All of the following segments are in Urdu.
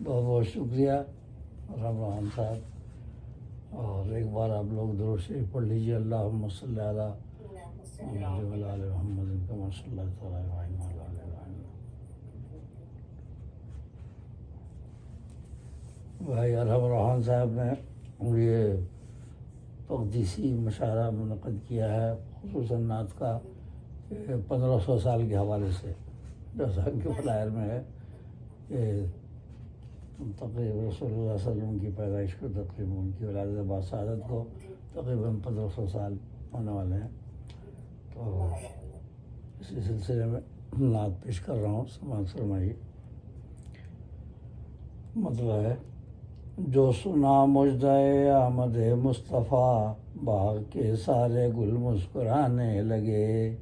بہت بہت شکریہ رحمان صاحب، اور ایک بار آپ لوگ درود شریف پڑھ لیجیے، اللہم صلی علی محمد وعلی آل محمد کما صلیت علی ابراہیم وعلی آل ابراہیم۔ بھائی ارحم الرحمن صاحب نے یہ تقدیسی مشاعرہ منعقد کیا ہے، خصوصاً نعت کا 1500 سال کے حوالے سے، جیسا کہ فلائر میں ہے کہ تقریب رسول اللہ صلی اللہ علیہ وسلم کی پیدائش کو، تقریباً ان کی ولادت باسعادت کو تقریباً 1500 سال ہونے والے ہیں، تو اسی سلسلے میں نعت پیش کر رہا ہوں، سماعت فرمائیے۔ مطلب ہے: جو سنا مژدہ آمد مصطفیٰ، باغ کے سارے گل مسکرانے لگے۔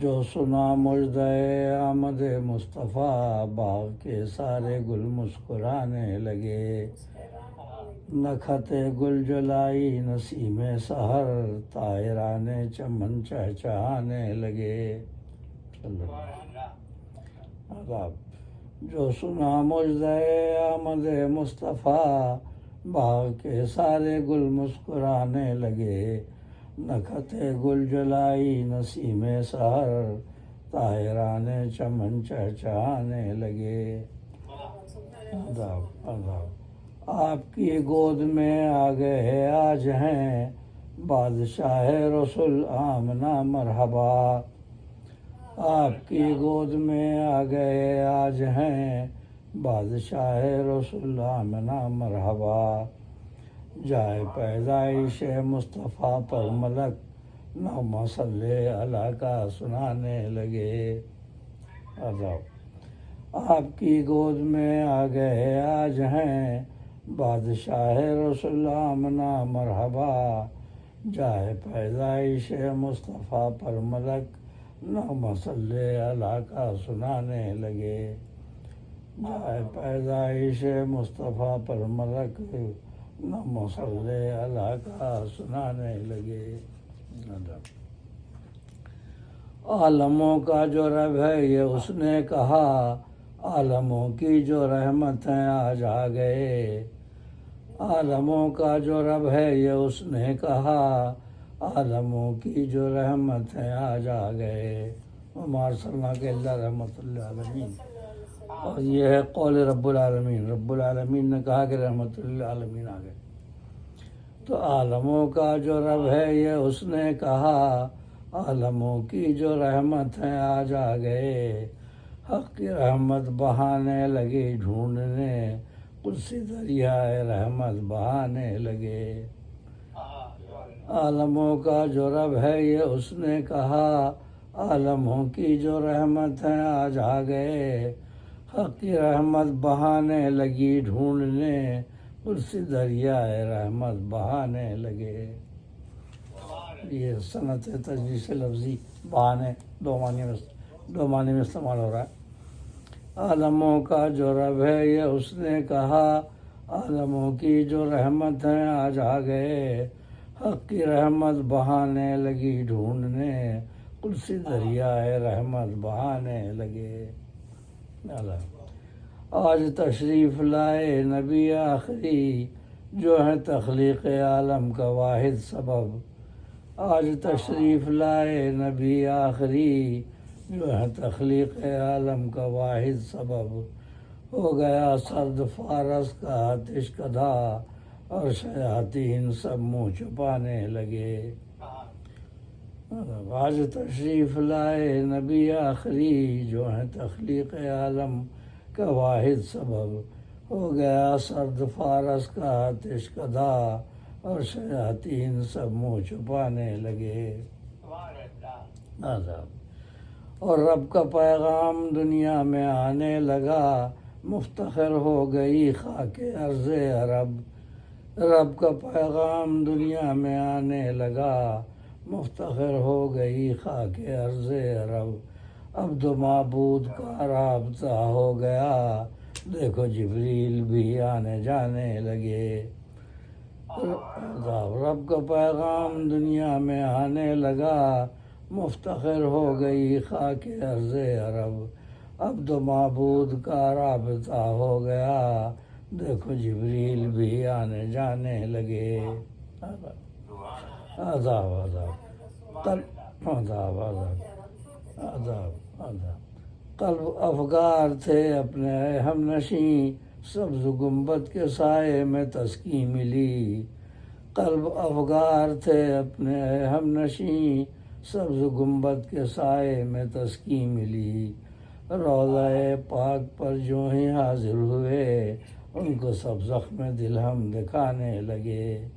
جو سنا مژدہ آمد مصطفیٰ، باغ کے سارے گل مسکرانے لگے۔ نکھت گل جلائی نسیم سحر، طائران چمن چہچہانے لگے۔ آداب۔ جو سنا مژدہ آمد مصطفیٰ، باغ کے سارے گل مسکرانے لگے۔ نکھت گل جلائی نسیم سحر، طائران چمن چہچہانے لگے۔ آداب آداب۔ آپ کی گود میں آ گئے آج ہیں، بادشاہ رسول آمنہ مرحبا۔ آپ کی گود میں آ گئے آج ہیں، بادشاہ رسول آمنہ مرحبا۔ جائے پیدائش مصطفیٰ پر ملک، نغمہ صلی علیہ کا سنانے لگے۔ آپ کی گود میں آ گئے آج ہیں، بادشاہ رسول آمنہ مرحبا۔ جائے پیدائش مصطفیٰ پر ملک، نغمہ صلی علیہ کا سنانے لگے۔ جائے پیدائش مصطفیٰ پر ملک، نغمہ صلی علیہ کا سنانے لگے۔ عالموں کا جو رب ہے یہ اس نے کہا، عالموں کی جو رحمت ہیں آج آ گئے۔ عالموں کا جو رب ہے یہ اس نے کہا، عالموں کی جو رحمت ہیں آج آ گئے۔ وما ارسلناک الا رحمۃ للعالمین، اور یہ ہے قول رب العالمین۔ رب العالمین نے کہا کہ رحمت للعالمین آ گئے، تو عالموں کا جو رب ہے یہ اس نے کہا، عالموں کی جو رحمت ہیں آج آ گئے۔ حق کی رحمت بہانے لگی ڈھونڈنے، قدسی دریائے رحمت بہانے لگے۔ عالموں کا جو رب ہے یہ اس نے کہا، عالموں کی جو رحمت ہیں آج آ گئے۔ حق کی رحمت بہانے لگی ڈھونڈنے، قدسی دریائے رحمت بہانے لگے۔ یہ صنعت تجوید لفظی بہانے دو معنی میں استعمال ہو رہا ہے۔ عالموں کا جو رب ہے یہ اس نے کہا، عالموں کی جو رحمت ہیں آج آ گئے۔ حق کی رحمت بہانے لگی ڈھونڈنے، قدسی دریائے رحمت بہانے لگے۔ آج تشریف لائے نبی آخری، جو ہے تخلیق عالم کا واحد سبب۔ آج تشریف لائے نبی آخری، جو ہے تخلیق عالم کا واحد سبب۔ ہو گیا سرد فارس کا آتش کدھا، اور شیاطین سب منہ چھپانے لگے۔ آج تشریف لائے نبی آخری، جو ہے تخلیق عالم کا واحد سبب۔ ہو گیا سرد فارس کا آتش کدھا، اور شیاطین سب منہ چھپانے لگے۔ اور رب کا پیغام دنیا میں آنے لگا، مفتخر ہو گئی خاک ارض عرب۔ رب کا پیغام دنیا میں آنے لگا، مفتخر ہو گئی خاک ارض عرب۔ عبد و معبود کا رابطہ ہو گیا، دیکھو جبریل بھی آنے جانے لگے۔ رب کا پیغام دنیا میں آنے لگا، مفتخر ہو گئی خاک ارض عرب۔ اب تو معبود کا رابطہ ہو گیا، دیکھو جبریل بھی آنے جانے لگے۔ عذاب عذاب قلب عذاب عذاب عذاب عذاب قلب افگار تھے اپنے ہم نشیں، سبز گنبد کے سائے میں تسکین ملی۔ قلب افگار تھے اپنے ہم نشیں، سبز گنبد کے سائے میں تسکین ملی۔ روضہ پاک پر جو ہی حاضر ہوئے، ان کو سب زخم دل ہم دکھانے لگے۔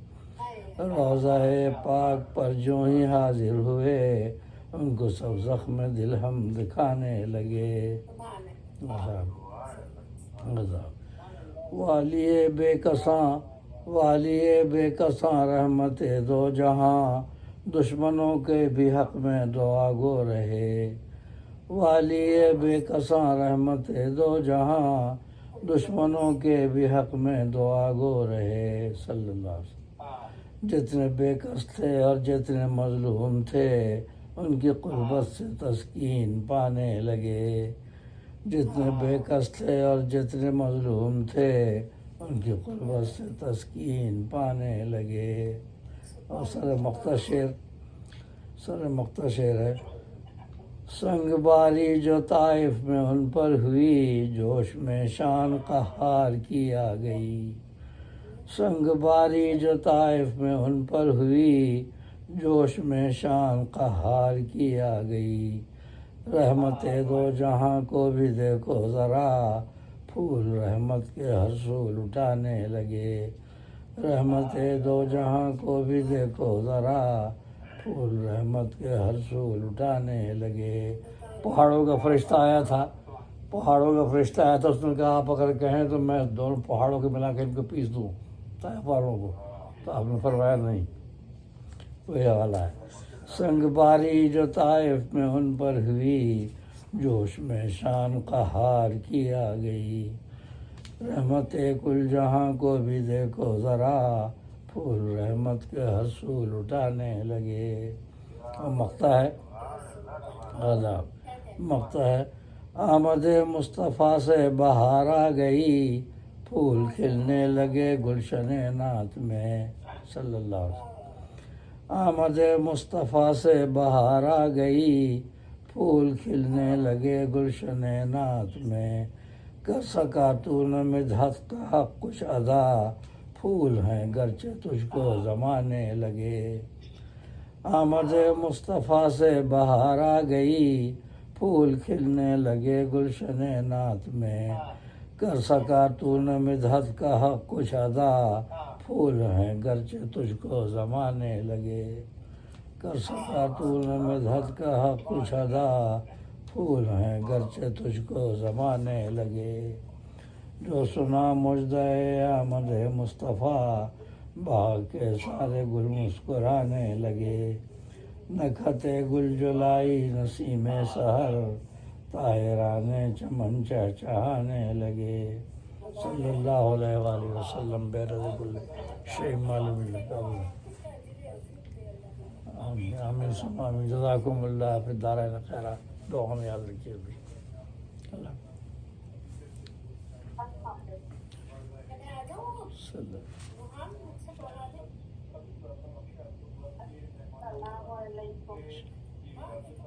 روضہ پاک پر جو ہی حاضر ہوئے، ان کو سب زخم دل ہم دکھانے لگے۔ عذاب عذاب والی بے کساں رحمت دو جہاں، دشمنوں کے بھی حق میں دعا گو رہے۔ والی بے کساں رحمت دو جہاں، دشمنوں کے بھی حق میں دعا گو رہے۔ صلی اللہ علیہ وسلم۔ جتنے بے کس تھے اور جتنے مظلوم تھے، ان کی قربت سے تسکین پانے لگے۔ جتنے بے کس تھے اور جتنے مظلوم تھے، ان کی قربت سے تسکین پانے لگے۔ اور سر مختصر ہے۔ سنگ باری جو طائف میں ان پر ہوئی، جوش میں شان قہار کی آ گئی۔ سنگ باری جو طائف میں ان پر ہوئی، جوش میں شان قہار کی آ گئی۔ رحمت دو جہاں کو بھی دیکھو ذرا، پھول رحمت کے ہر سو لٹانے لگے۔ رحمت دو جہاں کو بھی دیکھو ذرا، پھول رحمت کے ہر سو لٹانے لگے۔ پہاڑوں کا فرشتہ آیا تھا، اس نے کہا آپ اگر کہیں تو میں دونوں پہاڑوں کے ملا کے ان کو پیس دوں طائف والوں کو، تو آپ نے فرمایا نہیں۔ وہی حوالہ ہے۔ سنگ باری جو طائف میں ان پر ہوئی، جوش میں شان قہار کی آ گئی۔ رحمت کل جہاں کو بھی دیکھو ذرا، پھول رحمت کے ہر سو لٹانے لگے۔ اور مقطع ہے آمد مصطفیٰ سے بہار آ گئی، پھول کھلنے لگے گلشن نعت میں۔ صلی اللہ علیہ وسلم۔ آمد مصطفیٰ سے بہار آ گئی، پھول کھلنے لگے گلشن نعت میں۔ کر سکا تو نہ مدحت کا حق کچھ ادا، پھول ہیں گرچہ تجھ کو زمانے لگے۔ آمد مصطفیٰ سے بہار آ گئی، پھول کھلنے لگے گلشن نعت میں۔ کر سکا تو نہ مدحت کا حق کچھ ادا، پھول ہیں گرچہ تجھ کو زمانے لگے۔ کر سکا تو نہ مدحت کا حق کچھ ادا، پھول ہیں گرچہ تجھ کو زمانے لگے۔ جو سنا مژدہ آمد مصطفیٰ، باغ کے سارے گل مسکرانے لگے۔ نکہت گل جلائی نسیم سحر، طاہران چمن چہچہانے لگے۔ صلی اللہ علیہ وآلہ وسلم بیرد کل شیء معلوم لگا۔ آمین آمین ثم آمین۔ جزاکم اللہ فی الدارین خیرا۔ دعا میں یاد رکھیے بھی۔ اللہ السلام علیکم۔